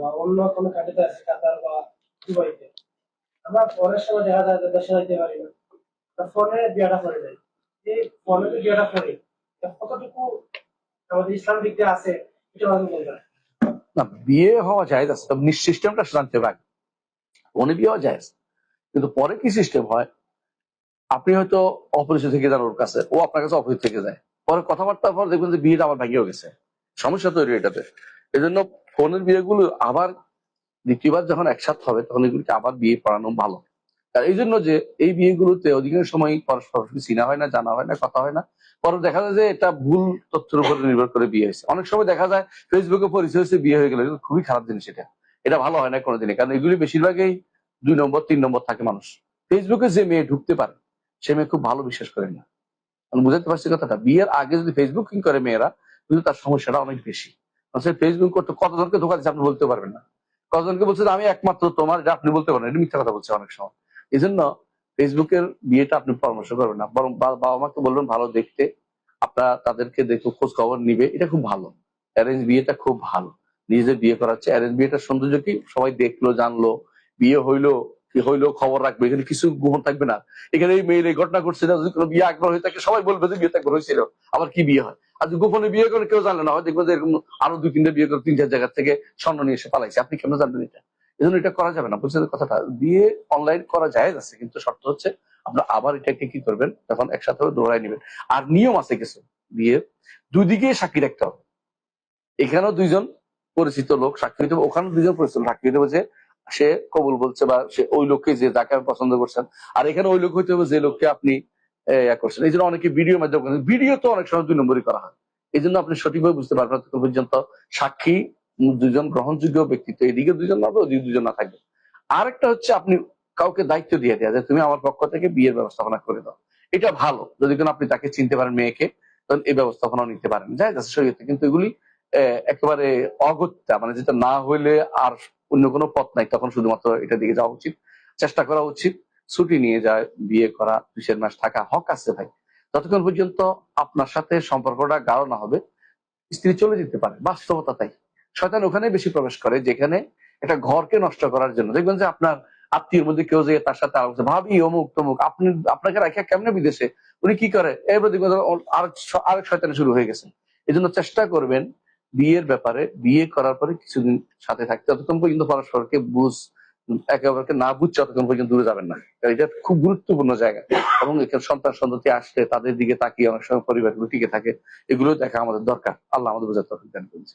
বা অন্য কোনো কান্ট্রিতে আছে, কাতার বা দুবাইতে, আমরা পরের সময় দেখা যায় যে দেশে যাইতে পারি না, ফোনে বিয়েটা করে দেয়। এই ফোনে যে বিয়েটা করি, কতটুকু আমাদের ইসলাম দিক দিয়ে আছে, এটা আমি বলবেন। না, বিয়ে হওয়া যায় আছে, তবে সিস্টেমটা জানতে হবে আগে। ফোনে বিয়ে হওয়া যায়, কিন্তু পরে কি সিস্টেম হয়, আপনি হয়তো অপরিচিত থেকে যান ওর কাছে, ও আপনার কাছে অপরিচিত থেকে যায়, পরে কথাবার্তার পর দেখবেন যে বিয়েটা আবার ভাঙিয়েও গেছে, সমস্যা তৈরি হয় এটাতে। এই জন্য ফোনের বিয়েগুলো আবার দ্বিতীয়বার যখন একসাথে হবে তখন এগুলিকে আবার বিয়ে পড়ানো ভালো। আর এই জন্য যে এই বিয়েগুলোতে অধিকাংশ সময় পরস্পর চিনা হয় না, জানা হয় না, কথা হয় না, পরে দেখা যায় যে এটা ভুল তথ্যের উপর নির্ভর করে বিয়ে হয়েছে। অনেক সময় দেখা যায় ফেসবুকে পরিচয় হয়েছে, বিয়ে হয়ে গেল, এগুলো খুবই খারাপ জিনিস। এটা এটা ভালো হয় না কোনোদিনই, কারণ এগুলি বেশিরভাগই 2 নম্বর 3 নম্বর থাকে মানুষ। ফেসবুকে যে মেয়ে ঢুকতে পারে সে মেয়ে খুব ভালো, বিশ্বাস করেন না। আমি বুঝাতে পারছি কথাটা। বিয়ের আগে যদি ফেসবুকিং করে মেয়েরা, কিন্তু তার সমস্যাটা অনেক বেশি। ফেসবুক করতে কতজনকে ধোকা দিচ্ছে আপনি বলতে পারবেন না, কতজনকে বলছে যে আমি একমাত্র তোমার, এটা আপনি বলতে পারেন, এটা মিথ্যা কথা বলছে অনেক সময়। এই জন্য ফেসবুকের বিয়েটা আপনি পরামর্শ করবেন না, বরং বাবা মাকে বলবেন ভালো দেখতে, আপনারা তাদেরকে দেখে খোঁজ খবর নিবে, এটা খুব ভালো। অ্যারেঞ্জ বিয়েটা খুব ভালো। নিজেদের বিয়ে করাচ্ছে, অ্যারেঞ্জ বিয়েটার সৌন্দর্য কি, সবাই দেখলো জানলো, বিয়ে হইলো কি হইলো খবর রাখবে, এখানে কিছু গোপন থাকবে না। এখানে এই মেয়ের এই ঘটনা ঘটছে না, যদি কোনো বিয়ে একবার হয়ে থাকে সবাই বলবে যে বিয়ে একবার হয়েছিল, আবার কি বিয়ে হয়। আর যদি গোপনে বিয়ে করে কেউ জানলে না হয়, দেখবেন যে এরকম আরো 2-3টে বিয়ে করে 3-4 জায়গা থেকে স্বর্ণ নিয়ে এসে পালাইছে, আপনি কেন জানবেন এটা? এই জন্য এটা করা যাবে না, বুঝছেন কথাটা। বিয়ে অনলাইন করা যায় আছে, কিন্তু শর্ত হচ্ছে আপনার আবার এটাকে কি করবেন, তখন একসাথে দৌড়াই নেবেন। আর নিয়ম আছে কিছু বিয়ের, দুই দিকে সাক্ষী রাখতে হবে। এখানেও 2জন পরিচিত লোক সাক্ষী দিতে হবে, ওখানেও 2জন পরিচিত সাক্ষী দিতে হবে যে সে কবুল বলছে বা সে ওই লোককে যে যাকে আপনি পছন্দ করছেন। আর এখানে ওই লোক হইতে হবে যে লোককে আপনি করছেন। এই জন্য অনেকে ভিডিও মাধ্যমে করেন, ভিডিও তো অনেক সময় 2 নম্বরই করা হয়। এই জন্য আপনি সঠিকভাবে বুঝতে পারবেন ততক্ষণ পর্যন্ত সাক্ষী 2জন গ্রহণযোগ্য ব্যক্তিত্ব, এদিকে 2জন না, ওদিকে 2জন না থাকবে। আরেকটা হচ্ছে আপনি কাউকে দায়িত্ব দিয়ে দেওয়া, যে তুমি আমার পক্ষ থেকে বিয়ের ব্যবস্থাপনা করে দাও। এটা ভালো, যদি কোনো আপনি তাকে চিনতে পারেন মেয়েকে, তখন এই ব্যবস্থাপনা নিতে পারেন, যায় যাচ্ছে শরীয়তে। কিন্তু এগুলি একেবারে অগত্যা, মানে যেটা না হইলে আর অন্য কোনো পথ নাই, তখন শুধুমাত্র এটা দিকে যাওয়া উচিত, চেষ্টা করা উচিত। ছুটি নিয়ে যায় বিয়ে করা, 2-4 মাস থাকা হক আছে ভাই। যতক্ষণ পর্যন্ত আপনার সাথে সম্পর্কটা গাঢ় না হবে, স্ত্রী চলে যেতে পারে, বাস্তবতা তাই। শয়তান ওখানে বেশি প্রবেশ করে যেখানে একটা ঘরকে নষ্ট করার জন্য। দেখবেন যে আপনার আত্মীয়ের মধ্যে কেউ যে তার সাথে আলোচনা, ভাবি অমুক তমুক, আপনি আপনাকে রাখা কেমনে বিদেশে, উনি কি করে, এবার দেখবেন যে আরেক শয়তান শুরু হয়ে গেছে। এই জন্য চেষ্টা করবেন বিয়ের ব্যাপারে, বিয়ে করার পরে কিছুদিন সাথে থাকতে, যতক্ষণ পর্যন্ত পরস্পরকে একেবারে না বুঝছে ততক্ষণ পর্যন্ত দূরে যাবেন না। কারণ এটা খুব গুরুত্বপূর্ণ জায়গা। এবং এখানে সন্তান সন্ততি আসলে তাদের দিকে তাকিয়ে অনেক সময় পরিবারগুলো টিকে থাকে, এগুলো দেখা আমাদের দরকার। আল্লাহ আমাদের বোঝার তৌফিক দান করুন।